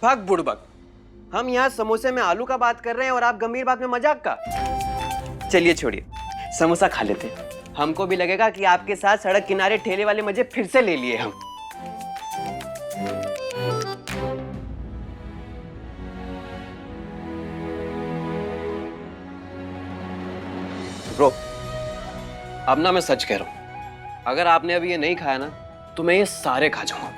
भाग बुड़बक, हम यहाँ समोसे में आलू का बात कर रहे हैं और आप गंभीर बात में मजाक का। चलिए छोड़िए, समोसा खा लेते हैं, हमको भी लगेगा कि आपके साथ सड़क किनारे ठेले वाले मजे फिर से ले लिए हम। ब्रो, अब ना मैं सच कह रहा हूं, अगर आपने अभी ये नहीं खाया ना तो मैं ये सारे खा जाऊंगा,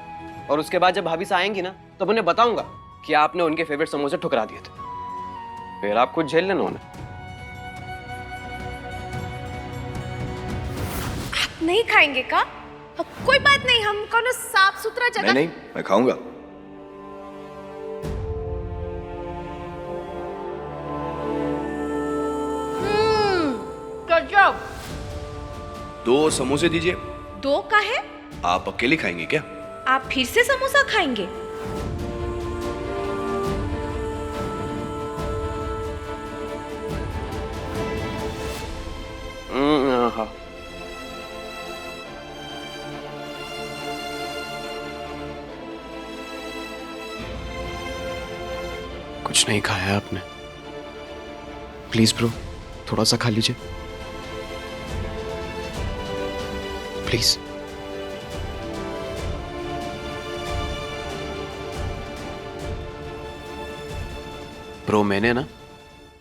और उसके बाद जब भाभी से आएंगी ना तो उन्हें बताऊंगा कि आपने उनके फेवरेट समोसे ठुकरा दिए थे। फिर आप कुछ झेल लेना उन्हें। आप नहीं खाएंगे का? कोई बात नहीं, हम कोनो साफ सुथरा जगह। नहीं, मैं खाऊंगा। गजब। 2 समोसे दीजिए। 2 का है? आप अकेले खाएंगे क्या? आप फिर से समोसा खाएंगे? हाँ। कुछ नहीं खाया आपने, प्लीज ब्रो थोड़ा सा खा लीजिए प्लीज। ब्रो मैंने ना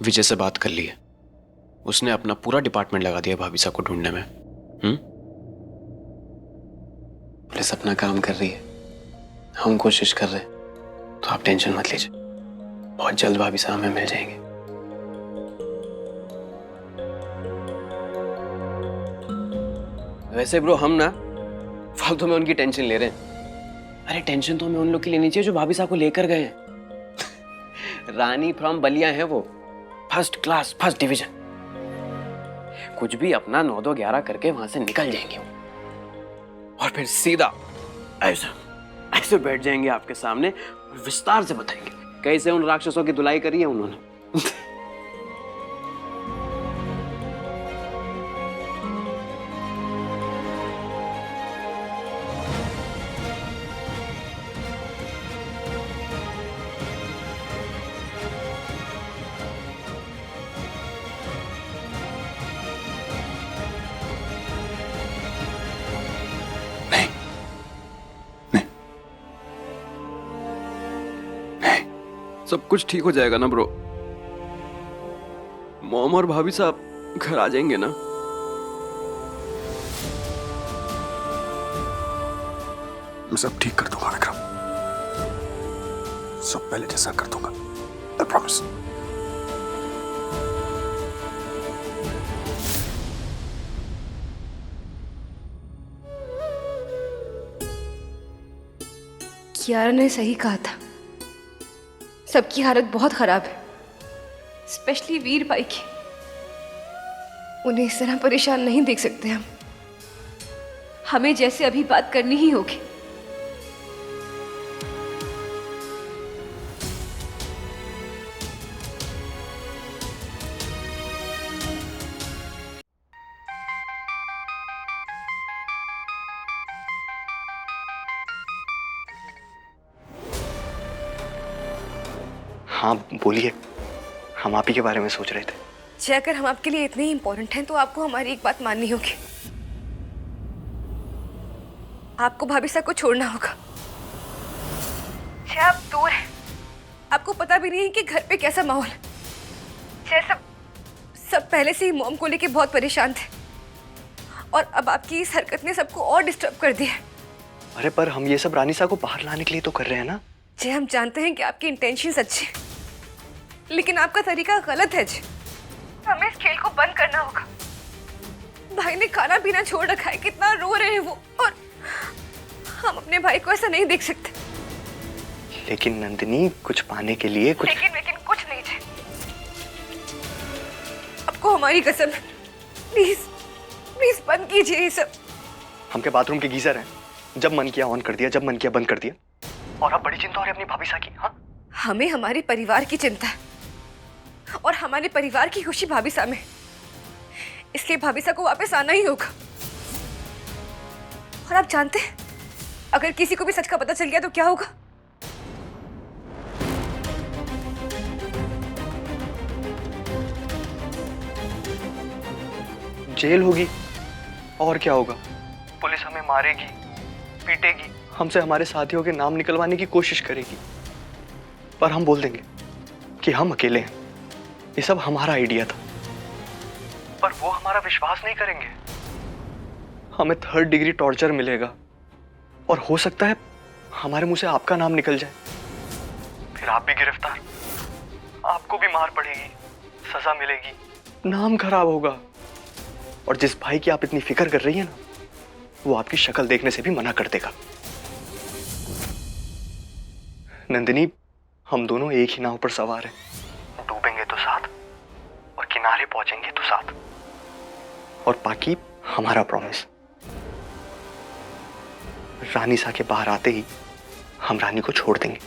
विजय से बात कर ली है, उसने अपना पूरा डिपार्टमेंट लगा दिया भाभी साहब को ढूंढने में। पुलिस अपना काम कर रही है, हम कोशिश कर रहे हैं, तो आप टेंशन मत लीजिए, बहुत जल्द भाभी साहब हमें मिल जाएंगे। वैसे ब्रो हम ना फालतू में उनकी टेंशन ले रहे हैं। अरे टेंशन तो हमें उन लोग की लेनी चाहिए जो भाभी साहब को लेकर गए हैं। रानी फ्रॉम बलिया है वो, फर्स्ट क्लास, फर्स्ट डिवीजन। कुछ भी अपना 9-2-11 करके वहां से निकल जाएंगे और फिर सीधा ऐसा ऐसे बैठ जाएंगे आपके सामने और विस्तार से बताएंगे कैसे उन राक्षसों की धुलाई करी है उन्होंने। सब कुछ ठीक हो जाएगा ना ब्रो? मॉम और भाभी साहब घर आ जाएंगे ना? मैं सब ठीक कर दूंगा विक्रम, सब पहले जैसा कर दूंगा, I promise। कियारा ने सही कहा था, सबकी हालत बहुत खराब है, स्पेशली वीर भाई की। उन्हें इस तरह परेशान नहीं देख सकते हम, हमें जैसे अभी बात करनी ही होगी। हाँ बोलिए, हम आप ही के बारे में सोच रहे थे। जी अगर हम आपके लिए इतने ही इंपॉर्टेंट हैं तो आपको हमारी एक बात माननी होगी, आपको भाभी साहब को छोड़ना होगा। जी आप दूर हैं, आपको पता भी नहीं है कि घर पे कैसा माहौल है। सब पहले से ही मॉम को लेके बहुत परेशान थे और अब आपकी इस हरकत ने सबको और डिस्टर्ब कर दिया। अरे पर हम ये सब रानी साहब को बाहर लाने के लिए तो कर रहे हैं ना। जी हम जानते हैं कि आपकी इंटेंशंस अच्छी हैं, लेकिन आपका तरीका गलत है जी। हमें इस खेल को बंद करना होगा। भाई ने खाना पीना छोड़ रखा है, कितना रो रहे हैं वो, और हम अपने भाई को ऐसा नहीं देख सकते। लेकिन नंदिनी कुछ पाने के लिए कुछ लेकिन कुछ नहीं जी। आपको हमारी कसम है, प्लीज प्लीज बंद कीजिए ये सब। हमके बाथरूम के गीजर हैं, जब मन किया ऑन कर दिया, जब मन किया बंद कर दिया। और अब बड़ी चिंता हो रही है अपनी भाभी साहब की। हाँ हमें हमारे परिवार की चिंता है और हमारे परिवार की खुशी भाभी साहब में, इसलिए भाभी साहब को वापस आना ही होगा। और आप जानते हैं अगर किसी को भी सच का पता चल गया तो क्या होगा? जेल होगी और क्या होगा। पुलिस हमें मारेगी, पीटेगी, हमसे हमारे साथियों के नाम निकलवाने की कोशिश करेगी, पर हम बोल देंगे कि हम अकेले हैं, ये सब हमारा आइडिया था। पर वो हमारा विश्वास नहीं करेंगे। हमें 3rd डिग्री टॉर्चर मिलेगा और हो सकता है हमारे मुंह से आपका नाम निकल जाए, फिर आप भी गिरफ्तार, आपको भी मार पड़ेगी, सजा मिलेगी, नाम खराब होगा। और जिस भाई की आप इतनी फिक्र कर रही है ना, वो आपकी शक्ल देखने से भी मना कर देगा। नंदिनी, हम दोनों एक ही नाव पर सवार हैं, डूबेंगे तो साथ और किनारे पहुंचेंगे तो साथ। और बाकी हमारा प्रॉमिस, रानी सा के बाहर आते ही हम रानी को छोड़ देंगे,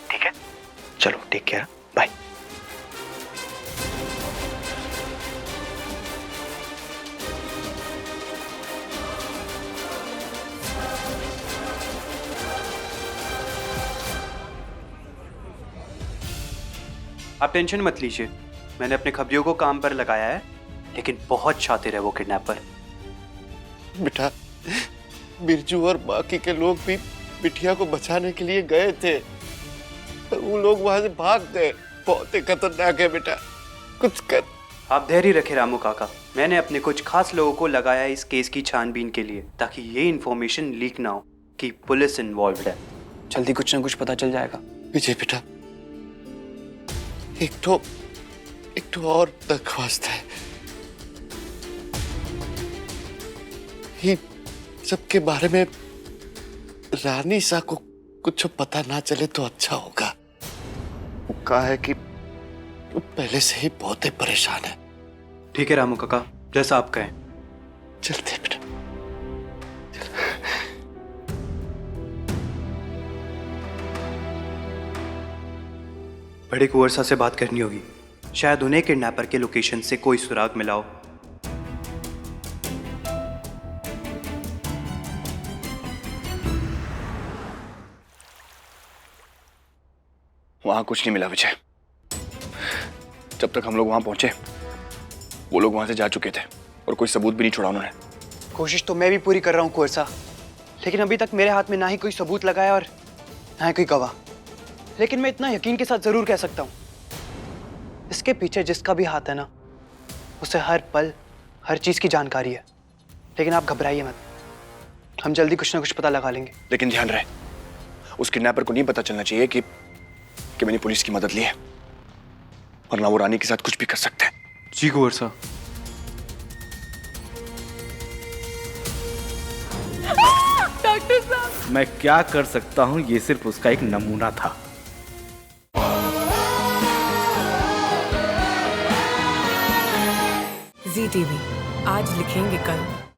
ठीक है? चलो, टेक केयर, बाय। आप टेंशन मत लीजिए, मैंने अपने खबियों को काम पर लगाया है, लेकिन बहुत शातिर है वो किडनैपर। बेटा, बिरजू और बाकी के लोग भी बिटिया को बचाने के लिए गए थे, पर वो लोग वहां से भाग गए। बहुत ही खतरनाक है बेटा, कुछ कर। आप धैर्य रखें रामू काका, मैंने अपने कुछ खास लोगों को लगाया इस केस की छानबीन के लिए, ताकि ये इन्फॉर्मेशन लीक ना हो कि पुलिस इन्वॉल्व है। जल्दी कुछ ना कुछ पता चल जाएगा। विजय बेटा, एक तो और दरख्वास्त है, ये सबके बारे में रानी सा को कुछ पता ना चले तो अच्छा होगा। वो कहा है कि वो पहले से ही बहुत ही परेशान है। ठीक है रामू काका, जैसा आप कहें। चलते हैं बेटा। बड़े कुंवर से बात करनी होगी, शायद उन्हें किडनैपर के लोकेशन से कोई सुराग मिला हो। वहां कुछ नहीं मिला विजय। जब तक हम लोग वहां पहुंचे, वो लोग वहां से जा चुके थे और कोई सबूत भी नहीं छोड़ा उन्होंने। कोशिश तो मैं भी पूरी कर रहा हूँ कुंवर, लेकिन अभी तक मेरे हाथ में ना ही कोई सबूत लगा है और ना ही कोई गवाह। लेकिन मैं इतना यकीन के साथ जरूर कह सकता हूँ, इसके पीछे जिसका भी हाथ है ना, उसे हर पल हर चीज की जानकारी है। लेकिन आप घबराइए मत, हम जल्दी कुछ ना कुछ पता लगा लेंगे। लेकिन ध्यान रहे, उस किडनैपर को नहीं पता चलना चाहिए कि मैंने पुलिस की मदद ली है, वरना वो रानी के साथ कुछ भी कर सकते हैं। जी कुंवर साहब। डॉक्टर साहब, मैं क्या कर सकता हूँ, ये सिर्फ उसका एक नमूना था। ZTV, आज लिखेंगे कल।